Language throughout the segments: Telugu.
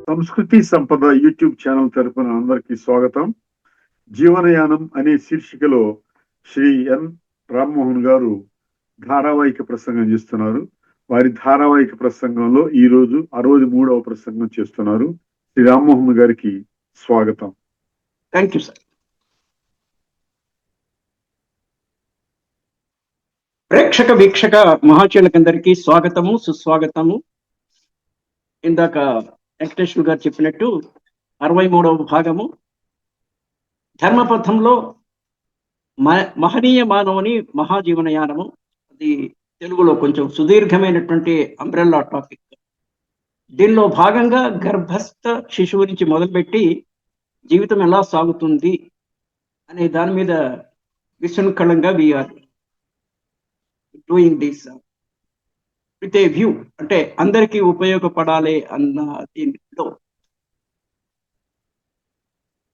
సంస్కృతి సంపద యూట్యూబ్ ఛానల్ తరపున అందరికీ స్వాగతం. జీవనయానం అనే శీర్షికలో శ్రీ ఎన్ రామ్మోహన్ గారు ధారావాహిక ప్రసంగం చేస్తున్నారు. వారి ధారావాహిక ప్రసంగంలో ఈ రోజు 63వ ప్రసంగం చేస్తున్నారు. శ్రీ రామ్మోహన్ గారికి స్వాగతం. Thank you sir. ప్రేక్షక వీక్షక మహాశయులకందరికీ స్వాగతము, సుస్వాగతము. ఇందాక వెంకటేశ్వర గారు చెప్పినట్టు 63వ భాగము ధర్మపథంలో మహనీయ మానవుని మహాజీవనయానము. అది తెలుగులో కొంచెం సుదీర్ఘమైనటువంటి అంబ్రెల్లా టాపిక్. దీనిలో భాగంగా గర్భస్థ శిశువు నుంచి మొదలుపెట్టి జీవితం ఎలా సాగుతుంది అనే దాని మీద విశృంఖలంగా we are doing this with a view, అంటే అందరికీ ఉపయోగపడాలి అన్న దీనిలో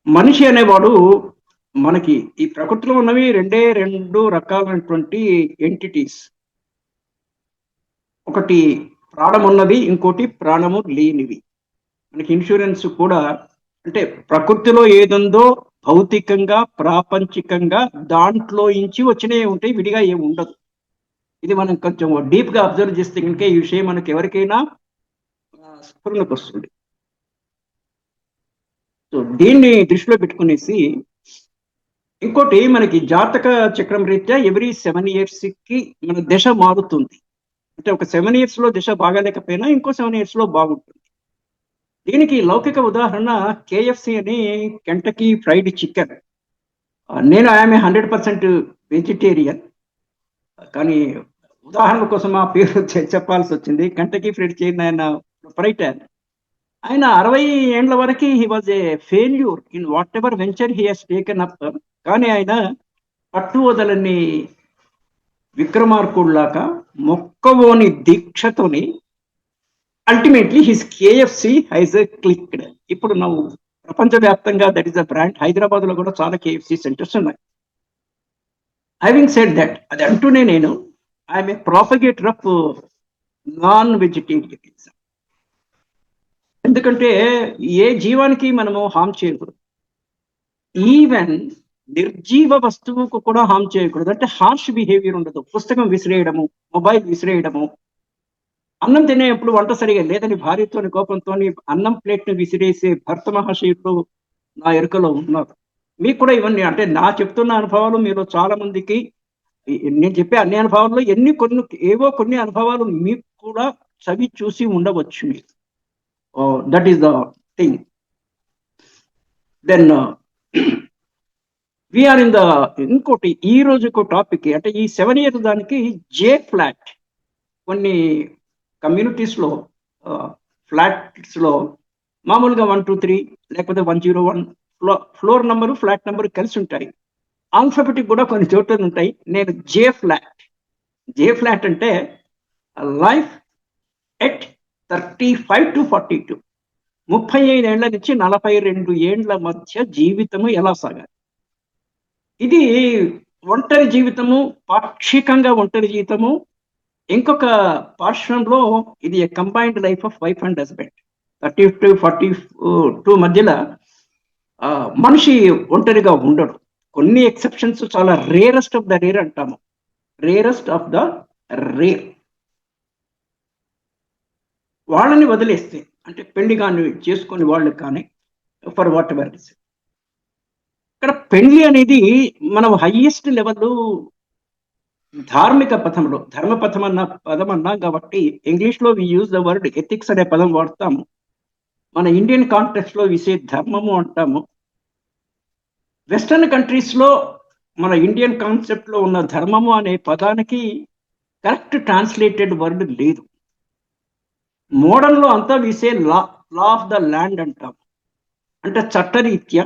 మనిషి అనేవాడు మనకి ఈ ప్రకృతిలో ఉన్నవి రెండు రకాలైనటువంటి ఎంటిటీస్. ఒకటి ప్రాణం ఉన్నవి, ఇంకోటి ప్రాణము లేనివి. మనకి ఇన్సూరెన్స్ కూడా అంటే ప్రకృతిలో ఏదుందో భౌతికంగా ప్రాపంచికంగా దాంట్లో నుంచి వచ్చినవి ఉంటాయి, విడిగా ఏమి ఉండదు. ఇది మనం కొంచెం డీప్ గా అబ్జర్వ్ చేస్తే కనుక ఈ విషయం మనకి ఎవరికైనా స్ఫురణకు వస్తుంది. సో దీన్ని దృష్టిలో పెట్టుకునేసి ఇంకోటి మనకి జాతక చక్రం రీత్యా ఎవ్రీ 7 years కి మన దశ మారుతుంది. అంటే ఒక 7 years లో దశ బాగాలేకపోయినా ఇంకో 7 years లో బాగుంటుంది. దీనికి లౌకిక ఉదాహరణ KFC అని, కెంటకీ ఫ్రైడ్ చికెన్. నేను ఐఎమ్ 100% వెజిటేరియన్, కానీ ఉదాహరణ కోసం ఆ పేరు చెప్పాల్సి వచ్చింది. కెంటకీ ఫ్రైడ్ చికెన్ ఆయన ప్రొపరైటర్. ఆయన 60 ఏళ్ల వరకు he was a failure in what ever venture he has taken up. కానీ ఆయన పట్టు వదలని విక్రమార్కుడులాగా మొక్కవోని దీక్షతోని అల్టిమేట్లీ హిస్ KFC హైజ్ క్లిక్డ్. ఇప్పుడు నువ్వు ప్రపంచవ్యాప్తంగా that is a brand. Hyderabad లో కూడా చాలా KFC సెంటర్స్ ఉన్నాయి. హ్యావింగ్ సెడ్ దట్, అది అంటూనే నేను I'm a propagator of non vegetarianism. ఎందుకంటే ఏ జీవానికి మనము హామ్ చేయకూడదు, ఈవెన్ నిర్జీవ వస్తువుకు కూడా హామ్ చేయకూడదు. అంటే హార్ష్ బిహేవియర్ ఉండదు. పుస్తకం విసిరేయడము, మొబైల్ విసిరేయడము, అన్నం తినేప్పుడు వంట సరిగా లేదని భార్యతోని కోపంతో అన్నం ప్లేట్ ను విసిరేసే భర్త మహాశయుడు నా ఎరుకలో ఉన్నారు. మీకు కూడా ఇవన్నీ అంటే నా చెప్తున్న అనుభవాలు మీరు చాలా మందికి, నేను చెప్పే అన్ని అనుభవాల్లో ఏవో కొన్ని అనుభవాలు మీకు కూడా చవి చూసి ఉండవచ్చు మీరు. That is the thing. Then we're in the ఇంకోటి ఈ రోజుకు టాపిక్ అంటే ఈ 7 years దానికి జే ఫ్లాట్. కొన్ని కమ్యూనిటీస్ లో ఫ్లాట్స్ లో మామూలుగా 1, 2, 3 లేకపోతే 101 ఫ్లోర్ నంబరు ఫ్లాట్ నెంబర్ కలిసి ఉంటాయి. ఆల్ఫాబెటిక్ కూడా కొన్ని చోట్ల ఉంటాయి. నేను జే ఫ్లాట్ అంటే లైఫ్ ఎట్ 35 to 42, 35 ఏళ్ల నుంచి 42 ఏళ్ల మధ్య జీవితము ఎలా సాగాలి. ఇది ఒంటరి జీవితము, పాక్షికంగా ఒంటరి జీవితము. ఇంకొక పార్శ్వంలో ఇది combined life of wife and husband. 30 to 42 మధ్యలో మనిషి ఒంటరిగా ఉండడు. కొన్ని ఎక్సెప్షన్స్, చాలా రేరెస్ట్ ఆఫ్ ద రేర్ అంటాము. Rarest of the rare. వాళ్ళని వదిలేస్తే అంటే పెళ్లి కానీ చేసుకుని వాళ్ళు కానీ for what ever it is. ఇక్కడ పెళ్లి అనేది మనం హైయెస్ట్ లెవెల్ ధార్మిక పథంలో, ధర్మపథం అన్న పదం అన్నాం కాబట్టి ఇంగ్లీష్ లో we use the word ethics అనే పదం వాడతాము. మన ఇండియన్ కాంటెక్స్ట్ లో విసే ధర్మము అంటాము. వెస్టర్న్ కంట్రీస్ లో మన ఇండియన్ కాన్సెప్ట్ లో ఉన్న ధర్మము అనే పదానికి కరెక్ట్ ట్రాన్స్లేటెడ్ వర్డ్ లేదు. మోడర్న్ లో అంతా విసే లా ఆఫ్ ద ల్యాండ్ అంటాం. అంటే చట్టరీత్యా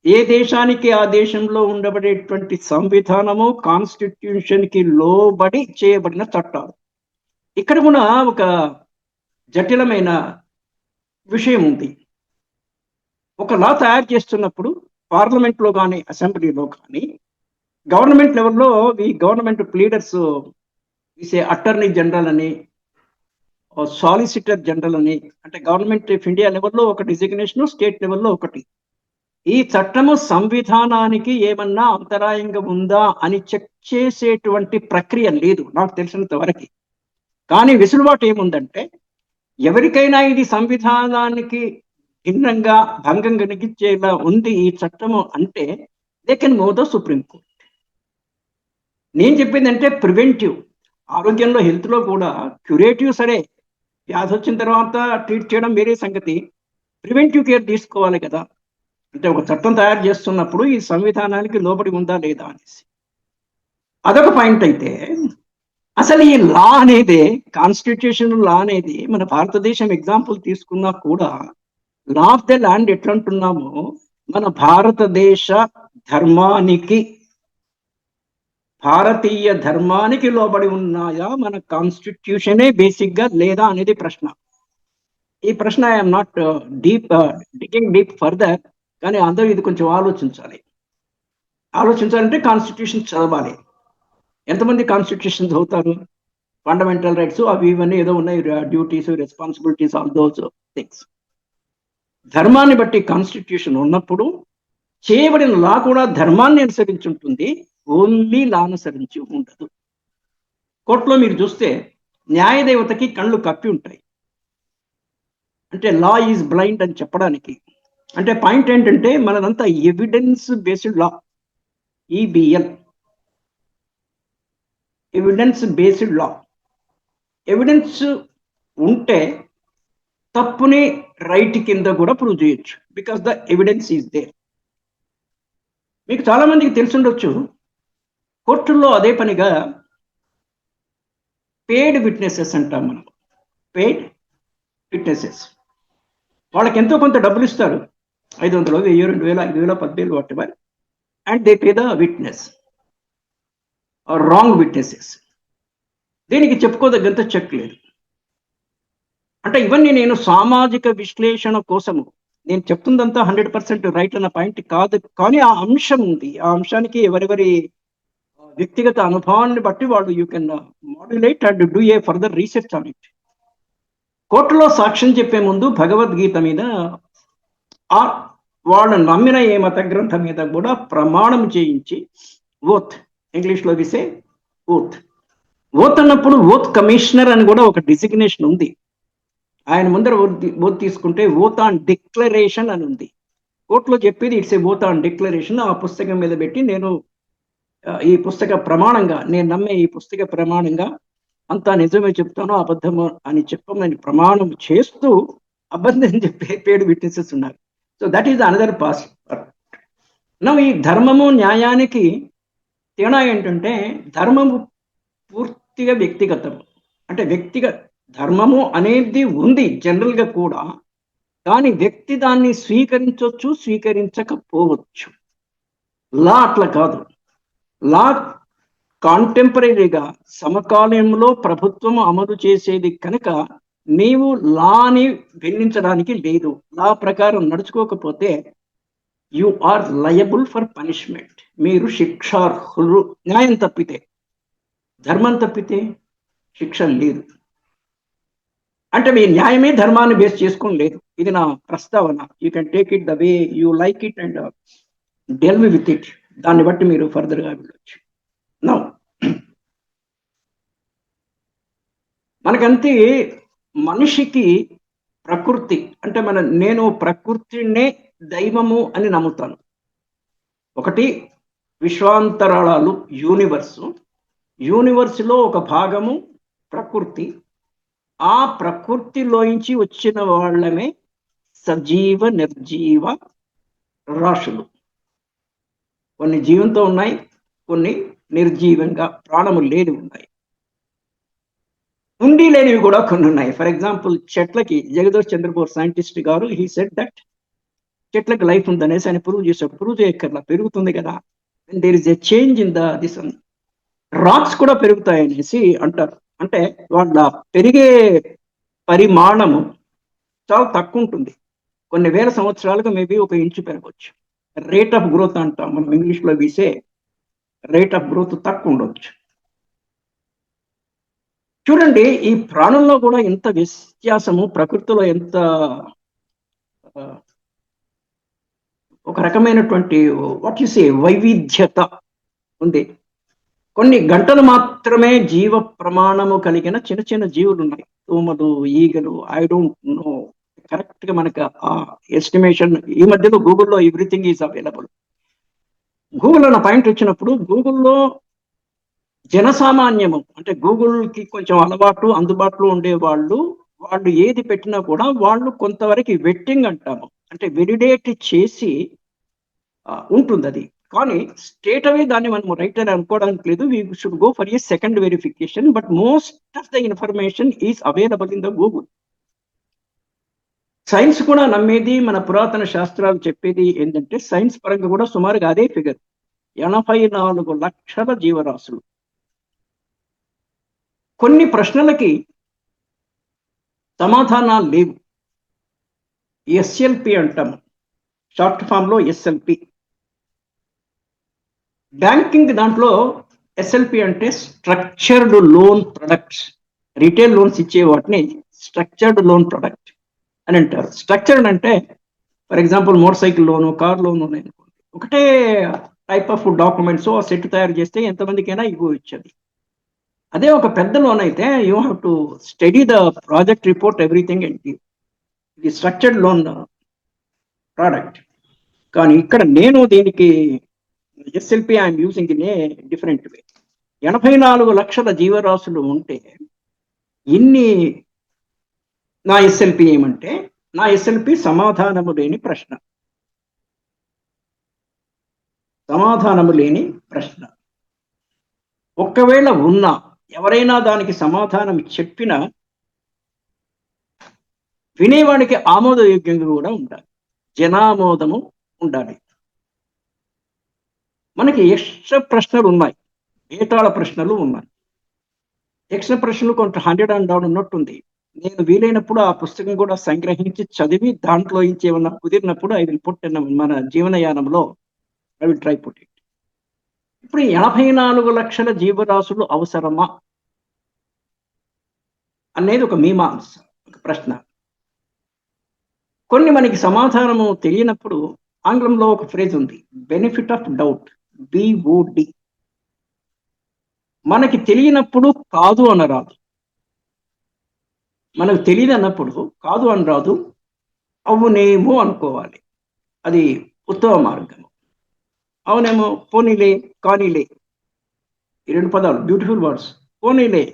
ఏ దేశానికి ఆ దేశంలో ఉండబడేటువంటి సంవిధానము, కాన్స్టిట్యూషన్ కి లోబడి చేయబడిన చట్టాలు. ఇక్కడ కూడా ఒక జటిలమైన విషయం ఉంది. ఒక లా తయారు చేస్తున్నప్పుడు పార్లమెంట్ లో కానీ అసెంబ్లీలో కానీ గవర్నమెంట్ లెవెల్లో ఈ గవర్నమెంట్ లీడర్స్ విసే అటార్నీ జనరల్ అని సాలిసిటర్ జనరల్ అని, అంటే గవర్నమెంట్ ఆఫ్ ఇండియా లెవెల్లో ఒక డిజిగ్నేషన్, స్టేట్ లెవెల్లో ఒకటి. ఈ చట్టము సంవిధానానికి ఏమన్నా అంతరాయంగా ఉందా అని చెక్ చేసేటువంటి ప్రక్రియ లేదు నాకు తెలిసినంత వరకు. కానీ వెసులుబాటు ఏముందంటే, ఎవరికైనా ఇది సంవిధానానికి భిన్నంగా భంగం కలిగించేలా ఉంది ఈ చట్టము అంటే, they can move the supreme court. నేను చెప్పింది అంటే ప్రివెంటివ్. ఆరోగ్యంలో, హెల్త్లో కూడా క్యూరేటివ్ సరే, వ్యాధి వచ్చిన తర్వాత ట్రీట్ చేయడం వేరే సంగతి. ప్రివెంటివ్ కేర్ తీసుకోవాలి కదా. అంటే ఒక చట్టం తయారు చేస్తున్నప్పుడు ఈ సంవిధానానికి లోబడి ఉందా లేదా అనేసి అదొక పాయింట్. అయితే అసలు ఈ లా అనేది, కాన్స్టిట్యూషన్ లా అనేది, మన భారతదేశం ఎగ్జాంపుల్ తీసుకున్నా కూడా లా ఆఫ్ ద ల్యాండ్ ఎట్లంటున్నామో, మన భారతదేశ ధర్మానికి, భారతీయ ధర్మానికి లోబడి ఉన్నాయా మన కాన్స్టిట్యూషనే బేసిక్ గా లేదా అనేది ప్రశ్న. ఈ ప్రశ్న I'm not digging deep further, కానీ అందరూ ఇది కొంచెం ఆలోచించాలంటే కాన్స్టిట్యూషన్ చదవాలి. ఎంతమంది కాన్స్టిట్యూషన్ చదువుతారు? ఫండమెంటల్ రైట్స్ అవి ఇవన్నీ ఏదో ఉన్నాయి, duties, responsibilities, all those things. ధర్మాన్ని బట్టి కాన్స్టిట్యూషన్ ఉన్నప్పుడు చేయబడిన లా కూడా ధర్మాన్ని అనుసరించి ఉంటుంది, ఓన్లీ లా అనుసరించి ఉండదు. కోర్టులో మీరు చూస్తే న్యాయదేవతకి కళ్ళు కప్పి ఉంటాయి, అంటే లా ఈజ్ బ్లైండ్ అని చెప్పడానికి. అంటే పాయింట్ ఏంటంటే, మనదంతా evidence based law, EBL, evidence based law. Evidence ఉంటే తప్పుని రైట్ కింద కూడా ప్రూవ్ చేయొచ్చు, because the evidence is there. మీకు చాలా మందికి తెలుసుండొచ్చు, కోర్టుల్లో అదే పనిగా పేడ్ విట్నెసెస్ అంటాం మనం. పేడ్ విట్నెసెస్, వాళ్ళకి ఎంతో కొంత డబ్బులు ఇస్తారు, 500, 1000, 2000, 5000, 10,000 whatever, and they pay the witness or wrong witnesses. దీనికి చెప్పుకోదగ్గంత చెక్ లేదు. అంటే ఇవన్నీ నేను సామాజిక విశ్లేషణ కోసము నేను చెప్తుందంతా 100% రైట్ అన్న పాయింట్ కాదు, కానీ ఆ అంశం ఉంది. ఆ అంశానికి ఎవరెవరి వ్యక్తిగత అనుభవాన్ని బట్టి వాళ్ళు you can modulate and do a further research on it. కోర్టులో సాక్ష్యం చెప్పే ముందు భగవద్గీత మీద, వాళ్ళు నమ్మిన ఏ మత గ్రంథం మీద కూడా ప్రమాణం చేయించి, ఓత్, ఇంగ్లీష్లో విసే ఓత్. ఓత్ అన్నప్పుడు ఓత్ కమిషనర్ అని కూడా ఒక డిసిగ్నేషన్ ఉంది. ఆయన ముందర ఓత్ తీసుకుంటే ఓత్ ఆన్ డిక్లరేషన్ అని ఉంది. కోర్టులో చెప్పేది it's a oath on declaration. ఆ పుస్తకం మీద పెట్టి, నేను ఈ పుస్తక ప్రమాణంగా, నేను నమ్మే ఈ పుస్తక ప్రమాణంగా అంతా నిజమే చెప్తాను, అబద్ధము అని చెప్పమని ప్రమాణం చేస్తూ అబద్ధం చెప్పే పేడ్ విట్నెసెస్ ఉన్నారు. So that is another pass. ఈ ధర్మము న్యాయానికి తేడా ఏంటంటే, ధర్మము పూర్తిగా వ్యక్తిగతం. అంటే వ్యక్తిగత ధర్మము అనేది ఉంది జనరల్గా కూడా, కానీ వ్యక్తి దాన్ని స్వీకరించవచ్చు, స్వీకరించకపోవచ్చు. లా అట్లా కాదు. లా కాంటెంపరీగా సమకాలంలో ప్రభుత్వం అమలు చేసేది కనుక నీవు లాని వెల్లించడానికి లేదు. లా ప్రకారం నడుచుకోకపోతే you are liable for punishment, మీరు శిక్షార్హులు. న్యాయం తప్పితే. ధర్మం తప్పితే శిక్ష లేదు. అంటే మీ న్యాయమే ధర్మాన్ని బేస్ చేసుకొని లేదు. ఇది నా ప్రస్తావన. You can take it the way you like it and delve with it. దాన్ని బట్టి మీరు ఫర్దర్గా వెళ్ళొచ్చు. నౌ మనకంతే మనిషికి ప్రకృతి అంటే, నేను ప్రకృతినే దైవము అని నమ్ముతాను. ఒకటి విశ్వాంతరాళాలు, యూనివర్స్లో ఒక భాగము ప్రకృతి. ఆ ప్రకృతిలోంచి వచ్చిన వాళ్ళమే సజీవ నిర్జీవ రాశులు. కొన్ని జీవంతో ఉన్నాయి, కొన్ని నిర్జీవంగా ప్రాణము లేని ఉన్నాయి, ఉండి లేనివి కూడా కొన్ని ఉన్నాయి. ఫర్ ఎగ్జాంపుల్ చెట్లకి, జగదీష్ చంద్రబోస్ సైంటిస్ట్ గారు, హీ సెడ్ దట్ చెట్లకు లైఫ్ ఉందనేసి ఆయన ప్రూవ్ చేశాడు. ప్రూవ్ చేయక్కర్లా, పెరుగుతుంది కదా. There is a change in this. Rocks కూడా పెరుగుతాయనేసి అంటారు. అంటే వాళ్ళ పెరిగే పరిమాణము చాలా తక్కువ ఉంటుంది. కొన్ని వేల సంవత్సరాలుగా మేబీ 1 ఇంచు పెరగవచ్చు. రేట్ ఆఫ్ గ్రోత్ అంటాం మనం ఇంగ్లీష్లో, వీసే రేట్ ఆఫ్ గ్రోత్ తక్కువ ఉండొచ్చు. చూడండి, ఈ ప్రాణంలో కూడా ఎంత వ్యత్యాసము, ప్రకృతిలో ఎంత ఒక రకమైనటువంటి వాట్ యు సే వైవిధ్యత ఉంది. కొన్ని గంటలు మాత్రమే జీవ ప్రమాణము కలిగిన చిన్న చిన్న జీవులు ఉన్నాయి. దోమలు, ఈగలు, ఐ డోంట్ నో కరెక్ట్ గా మనకు ఆ ఎస్టిమేషన్. ఈ మధ్యలో గూగుల్లో ఎవ్రీథింగ్ ఈజ్ అవైలబుల్. గూగుల్ అన్న పాయింట్ వచ్చినప్పుడు గూగుల్లో జనసామాన్యము అంటే గూగుల్ కి కొంచెం అలవాటు అందుబాటులో ఉండే వాళ్ళు ఏది పెట్టినా కూడా వాళ్ళు కొంతవరకు వెట్టింగ్ అంటాము, అంటే వెలిడేట్ చేసి ఉంటుంది అది. కానీ స్టేట్ అవే దాన్ని మనం రైట్ అని అనుకోవడానికి లేదు. We should go for a second verification, but most of the information is available in the Google. Science కూడా నమ్మేది, మన పురాతన శాస్త్రాలు చెప్పేది ఏంటంటే సైన్స్ పరంగా కూడా సుమారుగా అదే ఫిగర్, 84 లక్షల జీవరాశులు. కొన్ని ప్రశ్నలకి సమాధానాలు లేవు. ఎస్ఎల్పి అంటాము, షార్ట్ ఫామ్ లో ఎస్ఎల్పి. బ్యాంకింగ్ దాంట్లో ఎస్ఎల్పి అంటే structured loan products. Retail loans ఇచ్చే వాటిని స్ట్రక్చర్డ్ లోన్ ప్రొడక్ట్ అని అంటారు. స్ట్రక్చర్డ్ అంటే for example motor cycle loan, car loan ఉన్నాయి అనుకోండి, ఒకటే టైప్ ఆఫ్ డాక్యుమెంట్స్ ఆ సెట్ తయారు చేస్తే ఎంతమందికైనా ఇవ్వచ్చది. అదే ఒక పెద్ద లోన్ అయితే you have to study the project report everything and ఇది స్ట్రక్చర్డ్ లోన్ ప్రోడక్ట్. కానీ ఇక్కడ నేను దీనికి SLP I'm using in a different way. 84 లక్షల జీవరాశులు ఉంటే ఇన్ని నా ఎస్ఎల్పి ఏమంటే, నా ఎస్ఎల్పి సమాధానము లేని ప్రశ్న. సమాధానము లేని ప్రశ్న. ఒక్కవేళ ఉన్నా ఎవరైనా దానికి సమాధానం చెప్పినా వినేవాడికి ఆమోదయోగ్యంగా కూడా ఉండాలి, జనామోదము ఉండాలి. మనకి ఎక్స్ట్రా ప్రశ్నలు ఉన్నాయి, ఏటాళ ప్రశ్నలు ఉన్నాయి. ఎక్స్ట్రా ప్రశ్నలు కొంత 100 and down ఉన్నట్టుంది. నేను వీలైనప్పుడు ఆ పుస్తకం కూడా సంగ్రహించి చదివి దాంట్లో నుంచి ఏమన్నా కుదిరినప్పుడు ఐ విల్ పుట్ మన జీవనయానంలో I will try put it. ఇప్పుడు 84 లక్షల జీవరాశులు అవసరమా అనేది ఒక మీమాంస, ఒక ప్రశ్న. కొన్ని మనకి సమాధానము తెలియనప్పుడు ఆంగ్లంలో ఒక ఫ్రేజ్ ఉంది, బెనిఫిట్ ఆఫ్ డౌట్, బిఓడి. మనకి తెలియనప్పుడు కాదు అనరాదు, మనకు తెలియదు అన్నప్పుడు కాదు అని రాదు, అవునేమో అనుకోవాలి. అది ఉత్తమ మార్గము. అవునేమో, పోనీలే, కానీలే, ఈ 2 పదాలు బ్యూటిఫుల్ వర్డ్స్. పోనీలే,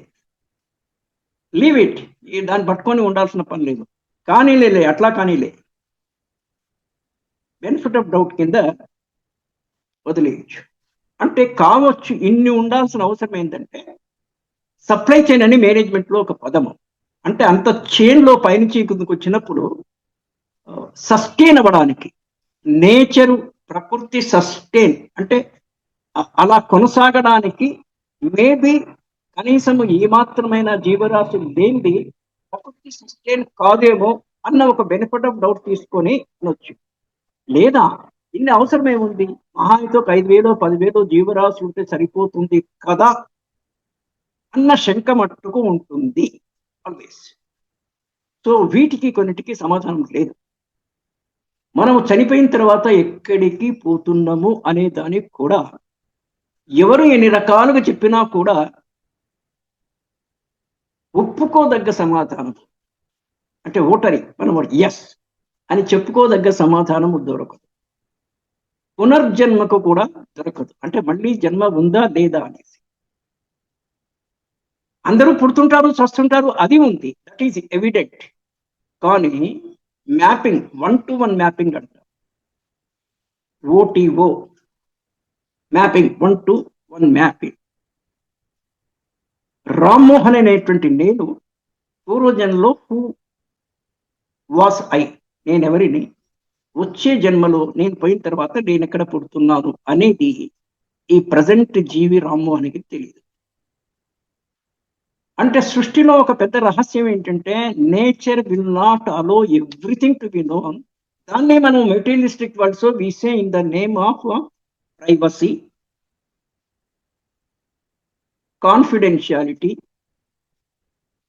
లీవ్ ఇట్, దాన్ని పట్టుకొని ఉండాల్సిన పని లేదు. కానీలే, అట్లా కానీలే, బెనిఫిట్ ఆఫ్ డౌట్ కింద వదిలేయచ్చు. అంటే కావచ్చు. ఇన్ని ఉండాల్సిన అవసరం ఏంటంటే సప్లై చైన్ అని మేనేజ్మెంట్లో ఒక పదము. అంటే అంత చైన్లో పైనుంచి కిందకు వచ్చినప్పుడు సస్టైన్ అవ్వడానికి, నేచరు, ప్రకృతి సస్టైన్ అంటే అలా కొనసాగడానికి మేబీ కనీసము ఏమాత్రమైన జీవరాశి లేనిది ప్రకృతి సస్టైన్ కాదేమో అన్న ఒక బెనిఫిట్ ఆఫ్ డౌట్ తీసుకొని అనొచ్చు. లేదా ఇన్ని అవసరం ఏముంది, మహాయితో 5,000 10,000 జీవరాశి ఉంటే సరిపోతుంది కదా అన్న శంక మట్టుకు ఉంటుంది ఆల్వేస్. సో వీటికి కొన్నిటికి సమాధానం లేదు. మనం చనిపోయిన తర్వాత ఎక్కడికి పోతున్నాము అనే దానికి కూడా ఎవరు ఎన్ని రకాలుగా చెప్పినా కూడా ఒప్పుకోదగ్గ సమాధానం, అంటే ఓటరి మనం ఎస్ అని చెప్పుకోదగ్గ సమాధానం దొరకదు. పునర్జన్మకు కూడా దొరకదు, అంటే మళ్ళీ జన్మ ఉందా లేదా అనేసి. అందరూ పుడుతుంటారు, చస్తుంటారు, అది ఉంది, దట్ ఈజ్ ఎవిడెంట్. కానీ మ్యాపింగ్, 1-to-1 మ్యాపింగ్ అంటారు, ఓటీఓ మ్యాపింగ్, 1-to-1 మ్యాపింగ్. రామ్మోహన్ అనేటువంటి నేను పూర్వజన్మలో హూ వాస్ ఐ, నేనెవరిని, వచ్చే జన్మలో నేను పోయిన తర్వాత నేను ఎక్కడ పుడుతున్నాను అనేది ఈ ప్రజెంట్ జీవి రామ్మోహన్కి తెలియదు. అంటే సృష్టిలో ఒక పెద్ద రహస్యం ఏంటంటే nature will not allow everything to be known. దాన్నే మనం materialistic words we say in the name of privacy, confidentiality,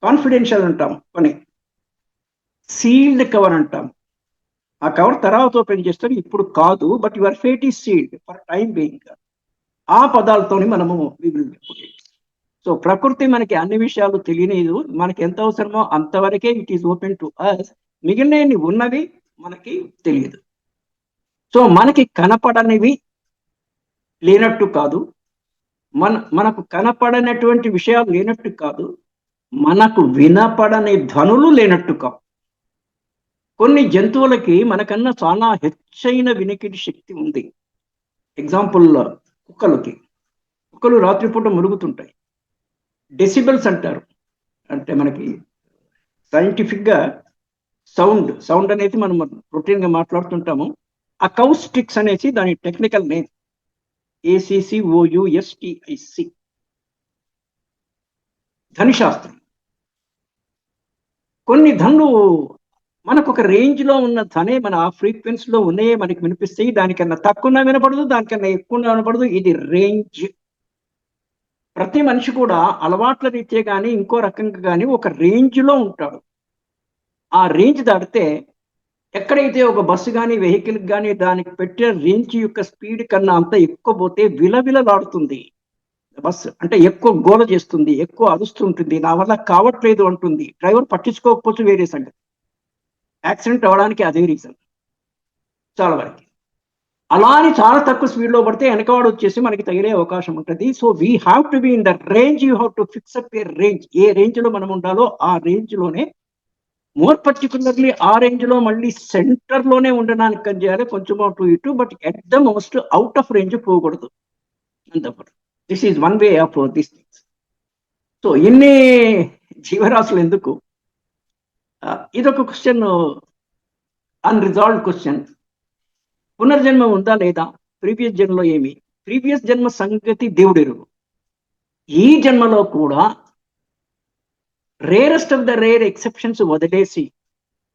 confidential అంటాం, కొన్ని సీల్డ్ కవర్ అంటాం. ఆ కవర్ తర్వాత ఓపెన్ చేస్తారు, ఇప్పుడు కాదు, but your fate is sealed for time being. ఆ పదాలతోని మనము సో ప్రకృతి మనకి అన్ని విషయాలు తెలియలేదు, మనకి ఎంత అవసరమో అంతవరకే it is open to us. మిగిలినవి ఉన్నవి మనకి తెలియదు. సో మనకి కనపడనివి లేనట్టు కాదు, మనకు కనపడనటువంటి విషయాలు లేనట్టు కాదు, మనకు వినపడని ధ్వనులు లేనట్టు కాదు. కొన్ని జంతువులకి మనకన్నా చాలా హెచ్చైన వినికిడి శక్తి ఉంది. ఎగ్జాంపుల్, కుక్కలు రాత్రిపూట మురుగుతుంటాయి. డెసిబెల్స్ అంటారు, అంటే మనకి సైంటిఫిక్గా సౌండ్ అనేది మనం రొటీన్గా మాట్లాడుతుంటాము. అకౌస్టిక్స్ అనేసి దాని టెక్నికల్ నేమ్, ACCOUSTIC, ధ్వనిశాస్త్రం. కొన్ని ధ్వనులు మనకు ఒక రేంజ్లో ఉన్న ధ్వనే, మన ఆ ఫ్రీక్వెన్సీలో ఉన్నాయే మనకి వినిపిస్తాయి. దానికన్నా తక్కువ వినపడదు, దానికన్నా ఎక్కువ వినపడదు. ఇది రేంజ్. ప్రతి మనిషి కూడా అలవాట్ల రీత్యా కానీ ఇంకో రకంగా కానీ ఒక రేంజ్లో ఉంటాడు. ఆ రేంజ్ దాటితే, ఎక్కడైతే ఒక బస్సు కానీ వెహికల్ కానీ దానికి పెట్టే రేంజ్ యొక్క స్పీడ్ కన్నా అంత ఎక్కువ పోతే విలవిలలాడుతుంది బస్సు. అంటే ఎక్కువ గోల చేస్తుంది, ఎక్కువ అరుస్తుంటుంది, నా వల్ల కావట్లేదు అంటుంది. డ్రైవర్ పట్టించుకోకపోతే వేరే సంగతి, యాక్సిడెంట్ అవ్వడానికి అదే రీజన్ చాలా వరకు. అలా అని చాలా తక్కువ స్పీడ్లో పడితే వెనకవాడు వచ్చేసి మనకి తగిలే అవకాశం ఉంటుంది. So we have to be in the range, you have to fix up a range. ఏ రేంజ్లో మనం ఉండాలో ఆ రేంజ్లోనే, మోర్ పర్టికులర్లీ ఆ రేంజ్లో మళ్ళీ సెంటర్లోనే ఉండడానికి అని చేయాలి. కొంచెం అటు ఇటు, but at the most out of range పోకూడదు. This is one way of this things. So ఇన్ని జీవరాశులు ఎందుకు? ఇదొక క్వశ్చన్, అన్రిజాల్వ్డ్ క్వశ్చన్. పునర్జన్మ ఉందా లేదా? ప్రీవియస్ జన్మలో ఏమి? ప్రీవియస్ జన్మ సంగతి దేవుడెరుగు. ఈ జన్మలో కూడా rarest of the rare exceptions వదిలేసి,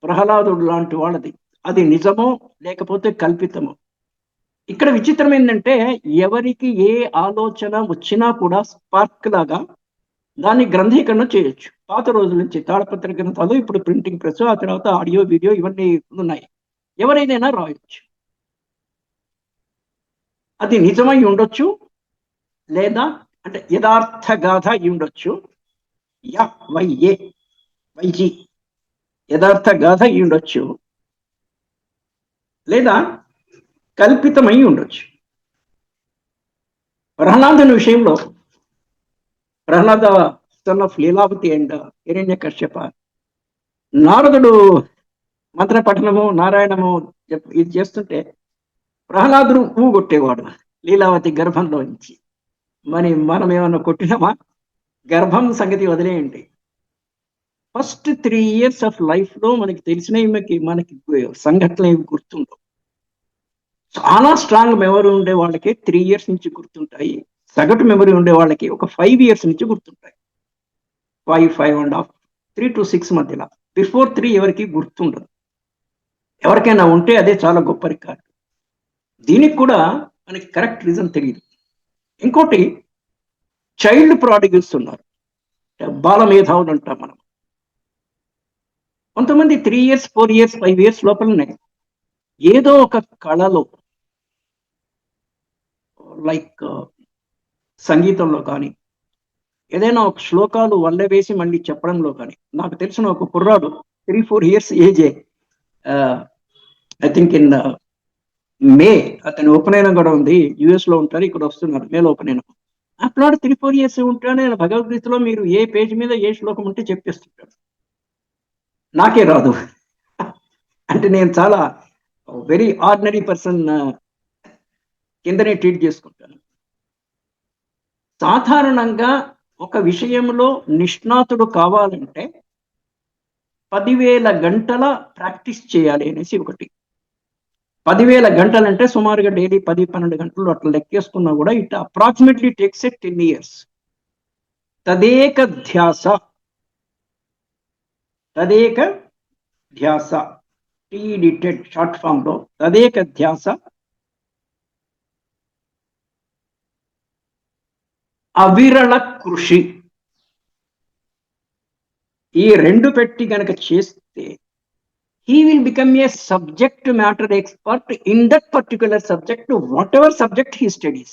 ప్రహ్లాదుడు లాంటి వాళ్ళది అది నిజమో లేకపోతే కల్పితమో. ఇక్కడ విచిత్రం ఏంటంటే, ఎవరికి ఏ ఆలోచన వచ్చినా కూడా స్పార్క్ లాగా దాన్ని గ్రంథీకరణ చేయొచ్చు. పాత రోజుల నుంచి తాళపత్ర గ్రంథాలు, ఇప్పుడు ప్రింటింగ్ ప్రెస్, ఆ తర్వాత ఆడియో వీడియో ఇవన్నీ ఉన్నాయి. ఎవరైనా రాయొచ్చు. అది నిజమై ఉండొచ్చు, లేదా అంటే యథార్థ గాథ అయి ఉండొచ్చు. వైజీ యథార్థ గాథ అయి ఉండొచ్చు, లేదా కల్పితమై ఉండొచ్చు. ప్రహ్లాదుని విషయంలో, Prahlada son of Leelavati and Hiranyakashyapa, నారదుడు మంత్ర పఠనము నారాయణము ఇది చేస్తుంటే ప్రహ్లాదుడు పువ్వు కొట్టేవాడు లీలావతి గర్భంలో నుంచి. మరి మనం ఏమన్నా కొట్టినామా? గర్భం సంగతి వదిలేయండి. ఫస్ట్ 3 years ఆఫ్ లైఫ్లో మనకి తెలిసినవి మనకి సంఘటనలు ఏమి గుర్తుండవు. చాలా స్ట్రాంగ్ మెమరీ ఉండే వాళ్ళకి 3 years నుంచి గుర్తుంటాయి. సగటు మెమరీ ఉండే వాళ్ళకి ఒక 5 years నుంచి గుర్తుంటాయి. 5.5.5, 3 to 6 మధ్యలో. బిఫోర్ 3 ఎవరికి గుర్తుండదు. ఎవరికైనా ఉంటే అదే చాలా గొప్ప రికార్డు. దీనికి కూడా మనకి కరెక్ట్ రీజన్ తెలియదు. ఇంకోటి, చైల్డ్ ప్రాడిగల్స్ ఉన్నారు, బాల మేధావులు అంటాం మనం. కొంతమంది 3 years, 4 years, 5 years లోపలనే ఏదో ఒక కళలో, లైక్ సంగీతంలో కానీ, ఏదైనా ఒక శ్లోకాలు వల్ల వేసి మళ్ళీ చెప్పడంలో కానీ. నాకు తెలిసిన ఒక కుర్రాడు 3-4 years ఏజే, ఐ థింక్ ఇన్ మే అతని ఉపనయనం కూడా ఉంది. యుఎస్ లో ఉంటారు, ఇక్కడ వస్తున్నారు మేలో ఉపనయనం. ఆ పిల్లాడు 3-4 years ఉంటానే భగవద్గీతలో మీరు ఏ పేజ్ మీద ఏ శ్లోకం ఉంటే చెప్పేస్తుంటాడు. నాకే రాదు. అంటే నేను చాలా వెరీ ఆర్డినరీ పర్సన్ కిందనే ట్రీట్ చేసుకుంటాను. సాధారణంగా ఒక విషయంలో నిష్ణాతుడు కావాలంటే 10,000 గంటల ప్రాక్టీస్ చేయాలి అనేసి ఒకటి. 10,000 గంటలు అంటే సుమారుగా డైలీ 10-12 గంటలు అట్లా లెక్కేసుకున్నా కూడా ఇట్ అప్రాక్సిమేట్లీ టేక్స్ 10 years. తదేక ధ్యాస, TED షార్ట్ ఫామ్ లో తదేక ధ్యాస, అవిరళ కృషి. ఈ రెండు పెట్టి గనక చేస్తే he will become a subject matter expert in that particular subject, whatever subject he studies.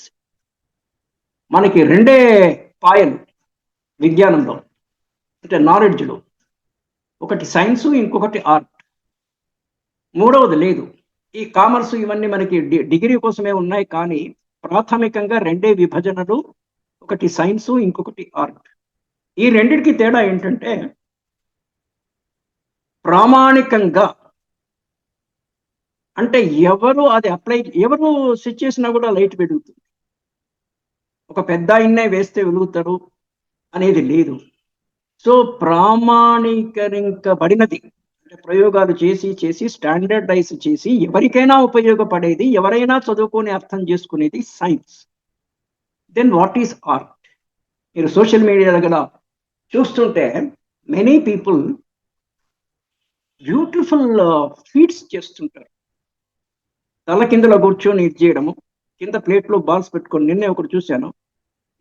మనకి రెండే పాయలు విజ్ఞానంలో, అంటే నాలెడ్జ్లో. ఒకటి సైన్స్, ఇంకొకటి ఆర్ట్. మూడవది లేదు. ఈ కామర్స్ ఇవన్నీ మనకి డిగ్రీ కోసమే ఉన్నాయి, కానీ ప్రాథమికంగా రెండే విభజనలు, ఒకటి సైన్స్, ఇంకొకటి ఆర్ట్. ఈ రెండిటికి తేడా ఏంటంటే, ప్రామాణికంగా అంటే ఎవరు అది అప్లై, ఎవరు స్విచ్ చేసినా కూడా లైట్ వెలుగుతుంది. ఒక పెద్ద ఆయన్నే వేస్తే వెలుగుతారు అనేది లేదు. సో ప్రామాణీకరించబడినది అంటే ప్రయోగాలు చేసి చేసి స్టాండర్డైజ్ చేసి ఎవరికైనా ఉపయోగపడేది, ఎవరైనా చదువుకొని అర్థం చేసుకునేది science. Then what is art? మీరు సోషల్ మీడియాలో కూడా చూస్తుంటే మెనీ పీపుల్ బ్యూటిఫుల్ ఫీట్స్ చేస్తుంటారు. తల కిందలో కూర్చొని ఇది చేయడము, కింద ప్లేట్లో బాల్స్ పెట్టుకొని. నిన్నే ఒకటి చూశాను,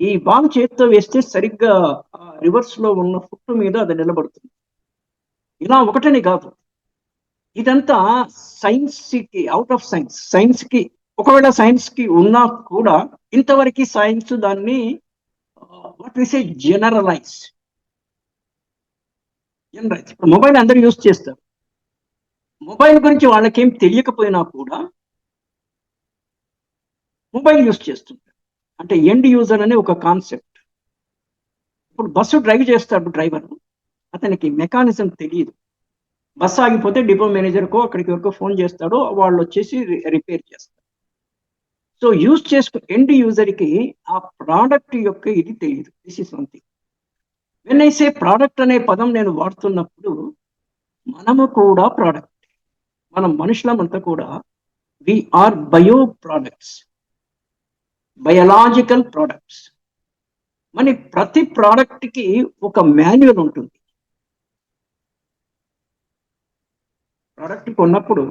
ఈ బాల్ చేతితో వేస్తే సరిగ్గా రివర్స్ లో ఉన్న ఫుట్ మీద అది నిలబడుతుంది. ఇలా ఒకటని కాదు, ఇదంతా సైన్స్ కి, అవుట్ ఆఫ్ సైన్స్. సైన్స్ కి ఒకవేళ సైన్స్ కి ఉన్నా కూడా ఇంతవరకు సైన్స్ దాన్ని వాట్ వి సే జనరలైజ్. ఇప్పుడు మొబైల్ అందరూ యూజ్ చేస్తారు. మొబైల్ గురించి వాళ్ళకేం తెలియకపోయినా కూడా మొబైల్ యూజ్ చేస్తుంటారు. అంటే ఎండ్ యూజర్ అనే ఒక కాన్సెప్ట్. ఇప్పుడు బస్సు డ్రైవ్ చేస్తాడు డ్రైవర్, అతనికి మెకానిజం తెలియదు. బస్సు ఆగిపోతే డిపో మేనేజర్కో అక్కడికి వరకు ఫోన్ చేస్తాడు, వాళ్ళు వచ్చేసి రిపేర్ చేస్తారు. సో యూజ్ చేసుకు ఎండ్ యూజర్కి ఆ ప్రోడక్ట్ యొక్క ఇది తెలియదు. This is one thing. When I say product అనే పదం నేను వాడుతున్నప్పుడు, మనము కూడా ప్రోడక్ట్, మనం మనుషులమంతా కూడా we are bio products, biological products. మన ప్రతి ప్రోడక్ట్ కి ఒక మాన్యువల్ ఉంటుంది. ప్రోడక్ట్ కొన్నప్పుడు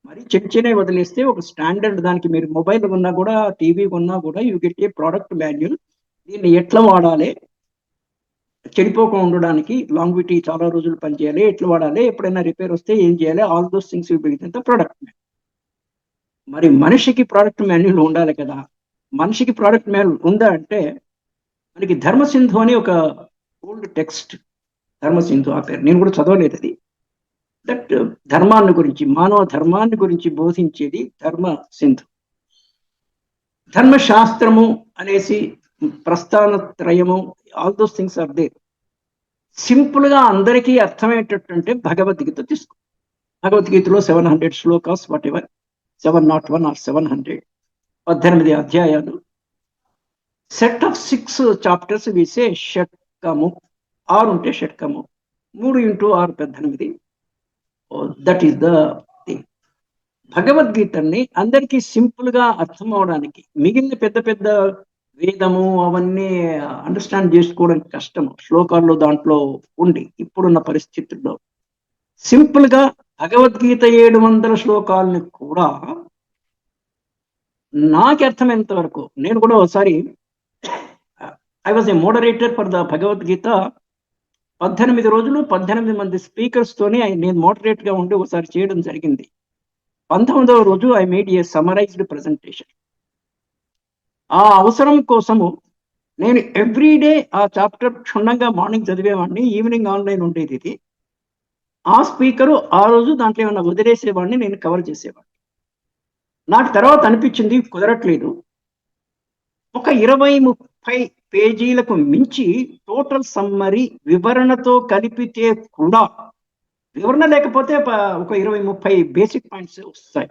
మరి చిన్న వదిలేస్తే ఒక స్టాండర్డ్, దానికి మీరు మొబైల్ కొన్నా కూడా, టీవీ కొన్నా కూడా, you get a product manual. దీన్ని ఎట్లా వాడాలి, చెడిపోకుండా ఉండడానికి, లాంగ్విటీ చాలా రోజులు పనిచేయాలి, ఎట్లా వాడాలి, ఎప్పుడైనా రిపేర్ వస్తే ఏం చేయాలి, all those things you build in the product manual. మరి మనిషికి ప్రోడక్ట్ మాన్యువల్ ఉండాలి కదా. మనిషికి ప్రోడక్ట్ మాన్యువల్ ఉందా అంటే, మనకి ధర్మసింధు అని ఒక ఓల్డ్ టెక్స్ట్, ధర్మసింధు ఆ పేరు, నేను కూడా చదవలేదు అది. దట్ ధర్మాన్ని గురించి, మానవ ధర్మాన్ని గురించి బోధించేది ధర్మసింధు. ధర్మశాస్త్రము అనేసి, ప్రస్థాన త్రయము, all those things are there. Simple గా అందరికీ అర్థమయ్యేటట్టు అంటే భగవద్గీత తీసుకో. భగవద్గీతలో 700 శ్లోకాస్, వాట్ ఎవర్, 701 ఆర్ 700, 18 అధ్యాయాలు. సెట్ ఆఫ్ 6 చాప్టర్స్ వేసే షట్కము, 6 ఉంటే షట్కము, 3 × 6 18. That is the thing. భగవద్గీతని అందరికీ సింపుల్ గా అర్థం అవడానికి, మిగిలిన పెద్ద పెద్ద వేదము అవన్నీ అండర్స్టాండ్ చేసుకోవడం కష్టము శ్లోకాల్లో దాంట్లో ఉండి. ఇప్పుడున్న పరిస్థితుల్లో సింపుల్ గా భగవద్గీత 700 శ్లోకాలని కూడా నాకు అర్థమైనంత వరకు, నేను కూడా ఒకసారి I was a moderator for the Bhagavad Gita. 18 రోజులు 18 మంది స్పీకర్స్ తోనే నేను మోడరేట్ గా ఉండి ఒకసారి చేయడం జరిగింది. 19వ రోజు I made A summarised presentation. ఆ అవసరం కోసము నేను ఎవ్రీడే ఆ చాప్టర్ క్షుణ్ణంగా మార్నింగ్ చదివేవాడిని, ఈవినింగ్ ఆన్లైన్ ఉండేది ఇది. ఆ స్పీకరు ఆ రోజు దాంట్లో ఏమన్నా వదిలేసేవాడిని, నేను కవర్ చేసేవాడిని. నాకు తర్వాత అనిపించింది కుదరట్లేదు, ఒక 20-30 పేజీలకు మించి టోటల్ సమ్మరీ వివరణతో కలిపితే కూడా, వివరణ లేకపోతే ఒక 20-30 బేసిక్ పాయింట్స్ వస్తాయి.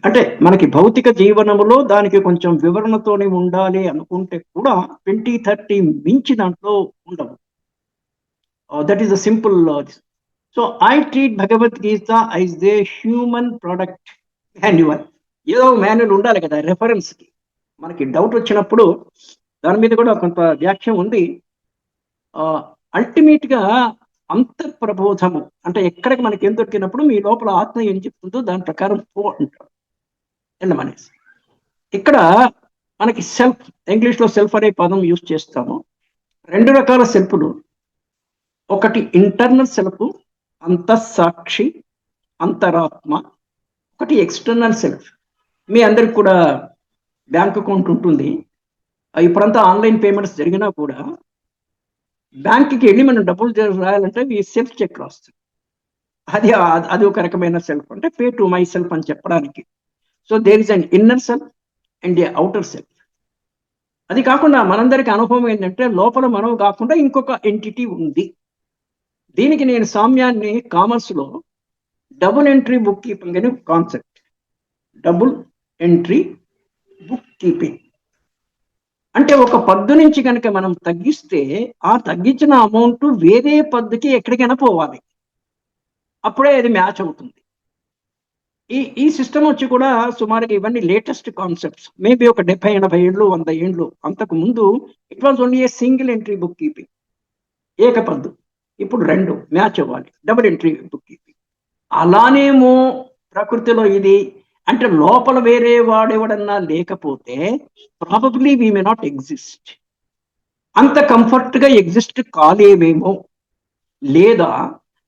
అంటే మనకి భౌతిక జీవనంలో దానికి కొంచెం వివరణతోనే ఉండాలి అనుకుంటే కూడా 20-30 మించి దాంట్లో ఉండవు. That is the simple. So I treat Bhagavad Gita as they human product manual. ఏదో మాన్యువల్ ఉండాలి కదా రెఫరెన్స్ కి. మనకి డౌట్ వచ్చినప్పుడు దాని మీద కూడా కొంత వ్యాఖ్య ఉంది. అల్టిమేట్ గా అంతఃప్రబోధము అంటే ఎక్కడికి మనకి ఏం దొరికినప్పుడు మీ లోపల ఆత్మ ఏం చెప్తుందో దాని ప్రకారం పో అంటారు వెళ్ళమనేసి. ఇక్కడ మనకి సెల్ఫ్, ఇంగ్లీష్లో సెల్ఫ్ అనే పదం యూజ్ చేస్తాము. 2 రకాల సెల్ఫ్లు. ఒకటి ఇంటర్నల్ సెల్ఫ్, అంతఃసాక్షి, అంతరాత్మ. ఒకటి ఎక్స్టర్నల్ సెల్ఫ్. మీ అందరికి కూడా బ్యాంక్ అకౌంట్ ఉంటుంది. ఇప్పుడంతా ఆన్లైన్ పేమెంట్స్ జరిగినా కూడా బ్యాంక్కి వెళ్ళి మనం డబ్బులు రాయాలంటే ఈ సెల్ఫ్ చెక్ రాస్తుంది. అది ఒక రకమైన సెల్ఫ్, అంటే పే టు మై సెల్ఫ్ అని చెప్పడానికి. So there is an inner self and a outer self. అది కాకుండా మనందరికి అనుభవం ఏంటంటే లోపల మనం కాకుండా ఇంకొక ఎంటిటీ ఉంది. దీనికి నేను సామ్యాన్ని కామర్స్లో డబుల్ ఎంట్రీ బుక్ కీపింగ్ అనే concept. Double entry book keeping అంటే ఒక పద్దు నుంచి కనుక మనం తగ్గిస్తే ఆ తగ్గించిన అమౌంట్ వేరే పద్దుకి ఎక్కడికైనా పోవాలి, అప్పుడే అది మ్యాచ్ అవుతుంది. ఈ సిస్టమ్ వచ్చి కూడా సుమారుగా ఇవన్నీ లేటెస్ట్ కాన్సెప్ట్స్. మేబీ ఒక 70-80 ఏళ్ళు 100 ఏళ్ళు అంతకు ముందు it was only a single entry bookkeeping, ఏకపద్దు. ఇప్పుడు 2 మ్యాచ్ అవ్వాలి, డబుల్ ఎంట్రీ బుక్ కీపింగ్. అలానేమో ప్రకృతిలో ఇది అంటే లోపల వేరే వాడెవడన్నా లేకపోతే probably we may not exist. అంత కంఫర్ట్గా ఎగ్జిస్ట్ కాలేమేమో, లేదా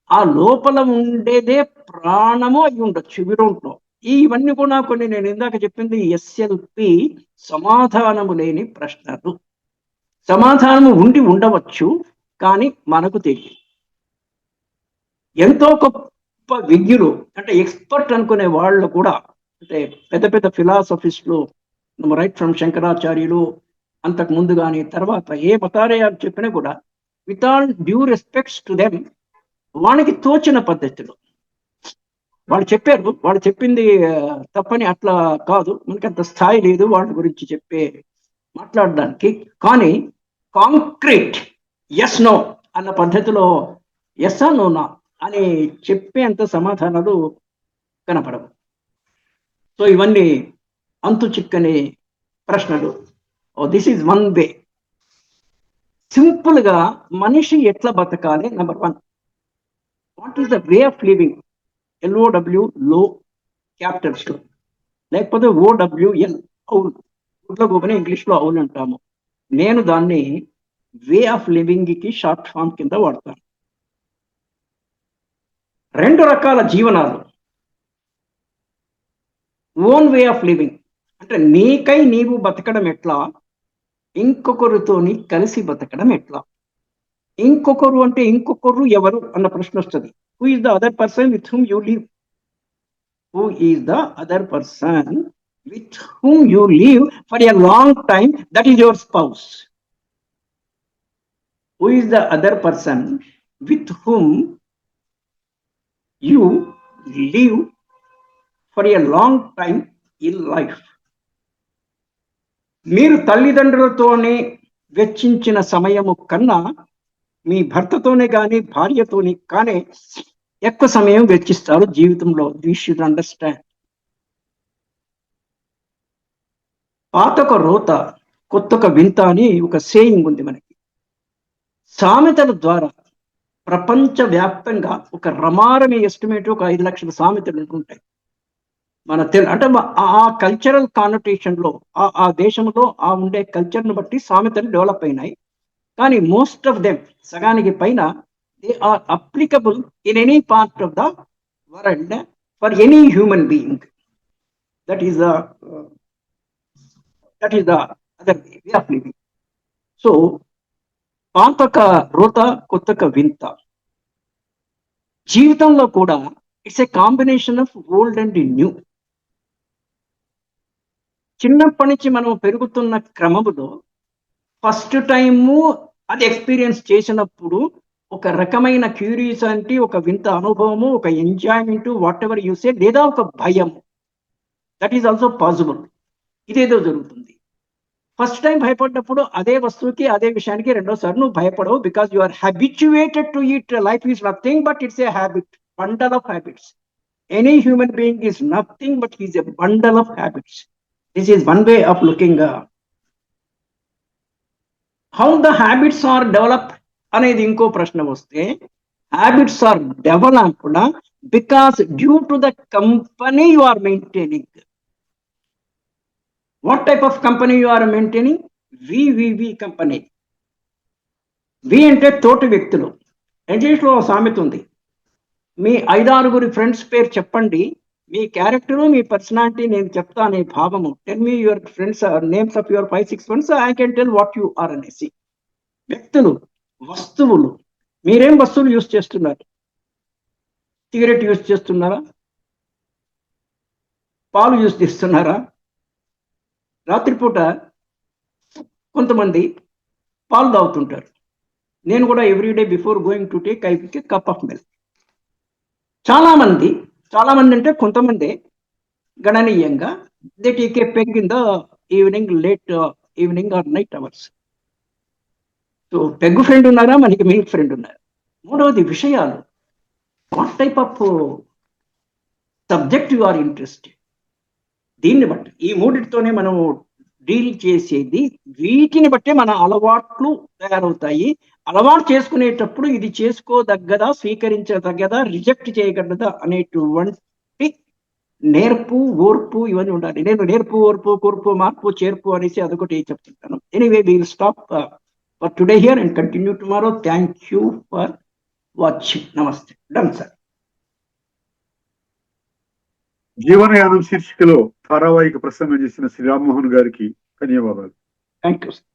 ఆ లోపల ఉండేదే ప్రాణము అయి ఉండొచ్చు. We don't know. ఇవన్నీ కూడా కొన్ని నేను ఇందాక చెప్పింది ఎస్ఎల్పి సమాధానము లేని ప్రశ్నలు. సమాధానము ఉండి ఉండవచ్చు, కానీ మనకు తెలియదు. ఎంతో గొప్ప విజ్ఞులు అంటే ఎక్స్పర్ట్ అనుకునే వాళ్ళు కూడా, అంటే పెద్ద పెద్ద ఫిలాసఫిస్టులు, రైట్ ఫ్రమ్ శంకరాచార్యులు అంతకు ముందు కానీ తర్వాత ఏ మతారయాలు చెప్పినా కూడా with all due respects to them, వానికి తోచిన పద్ధతిలో వాళ్ళు చెప్పారు. వాళ్ళు చెప్పింది తప్పని అట్లా కాదు, మనకి అంత స్థాయి లేదు వాళ్ళ గురించి మాట్లాడడానికి. కానీ కాంక్రీట్ ఎస్ నో అన్న పద్ధతిలో ఎస్ ఆ నోనా అని చెప్పేంత సమాధానాలు కనపడవు. సో ఇవన్నీ అంతు చిక్కని ప్రశ్నలు. దిస్ ఈజ్ వన్ వే. సింపుల్గా మనిషి ఎట్లా బతకాలి? Number 1, what is the way of living? LOW లో క్యాపిటల్స్ లో, లేకపోతే OWL అవుల్, గుడ్ల గోపని ఇంగ్లీష్లో అవుల్ అంటాము. నేను దాన్ని వే ఆఫ్ లివింగ్ కి షార్ట్ ఫామ్ కింద వాడతాను. 2 రకాల జీవనాలు. ఓన్ వే ఆఫ్ లివింగ్ అంటే నీకై నీవు బతకడం ఎట్లా, ఇంకొకరితోని కలిసి బతకడం ఎట్లా. ఇంకొకరు అంటే ఇంకొకరు ఎవరు అన్న ప్రశ్న వస్తుంది. Who is the other person with whom you live? Who is the other person with whom you live for a long time? That is your spouse. Who is the other person with whom you live for a long time in life? మీరు తల్లిదండ్రులతోనే వెచ్చించిన సమయము కన్నా మీ భర్తతోనే కానీ భార్యతోనే కానీ ఎక్కువ సమయం వెచ్చిస్తారు జీవితంలో. We should understand. పాతొక రోత కొత్తొక వింత అని ఒక సేయింగ్ ఉంది మనకి. సామెతల ద్వారా ప్రపంచవ్యాప్తంగా ఒక రమారమి ఎస్టిమేట్ ఒక 5 లక్షల సామెతలు ఉంటుంటాయి. మన అంటే ఆ కల్చరల్ కానోటేషన్ లో ఆ దేశంలో ఆ ఉండే కల్చర్ను బట్టి సామెతలు డెవలప్ అయినాయి. కానీ మోస్ట్ ఆఫ్ దెమ్, సగానికి పైన, they are applicable in any part of the world for any human being. That is the other way of living. So పాతొక రోత కొత్తొక వింత. జీవితంలో కూడా it's a combination of old and new. చిన్నప్పటి నుంచి మనం పెరుగుతున్న క్రమములో ఫస్ట్ టైము అది ఎక్స్పీరియన్స్ చేసినప్పుడు ఒక రకమైన క్యూరియాసిటీ, ఒక వింత అనుభవము, ఒక enjoyment, whatever you say, లేదా ఒక భయం. That is also possible. ఇదేదో జరుగుతుంది. ఫస్ట్ టైం భయపడ్డప్పుడు అదే వస్తువుకి అదే విషయానికి రెండోసారి నువ్వు భయపడవు, because you are habituated to it. Life is nothing but it's a habit, bundle of habits. Any human being is nothing but is a bundle of habits. This is one way of looking how the habits are developed అనేది ఇంకో ప్రశ్న వస్తే, habits are developed because due to the company you are maintaining. What type of company you are maintaining? We company. We అంటే తోటి వ్యక్తులు, ఇంగ్లీష్లో సామెత ఉంది, మీ 5-6 ఫ్రెండ్స్ పేరు చెప్పండి, మీ క్యారెక్టరు మీ పర్సనాలిటీ నేను చెప్తా అనే భావము. Tell me your friends names of your 5-6 friends, I can tell what you are అనేసి. వ్యక్తులు, వస్తువులు, మీరేం వస్తువులు యూజ్ చేస్తున్నారు? సిగరెట్ యూజ్ చేస్తున్నారా? పాలు యూజ్ చేస్తున్నారా? రాత్రిపూట కొంతమంది పాలు తాగుతుంటారు. నేను కూడా everyday before going to take I pick a cup of milk. చాలా మంది అంటే కొంతమంది గణనీయంగా they take a peg in the evening, late evening or night hours. So peg friend ఉన్నారా, మనకి మిల్క్ ఫ్రెండ్ ఉన్నారా? మూడవది విషయాలు, what type of subject you are interested. దీన్ని బట్టి ఈ మూడిటితోనే మనం డీల్ చేసేది. వీటిని బట్టే మన అలవాట్లు తయారవుతాయి. అలవాటు చేసుకునేటప్పుడు ఇది చేసుకోదగ్గదా, స్వీకరించదగ్గదా, రిజెక్ట్ చేయగలదా అనేటువంటి నేర్పు, ఓర్పు ఇవన్నీ ఉండాలి. నేను నేర్పు, ఓర్పు, కూర్పు, మార్పు, చేర్పు అనేసి అదొకటి చెప్తుంటాను. Anyway will stop for today here and continue tomorrow. Thank you for watching. నమస్తే. Done sir. జీవనయానం శీర్షికలో ధారావాహిక ప్రసంగం చేసిన శ్రీ రామ్మోహన్ గారికి ధన్యవాదాలు. Thank you sir.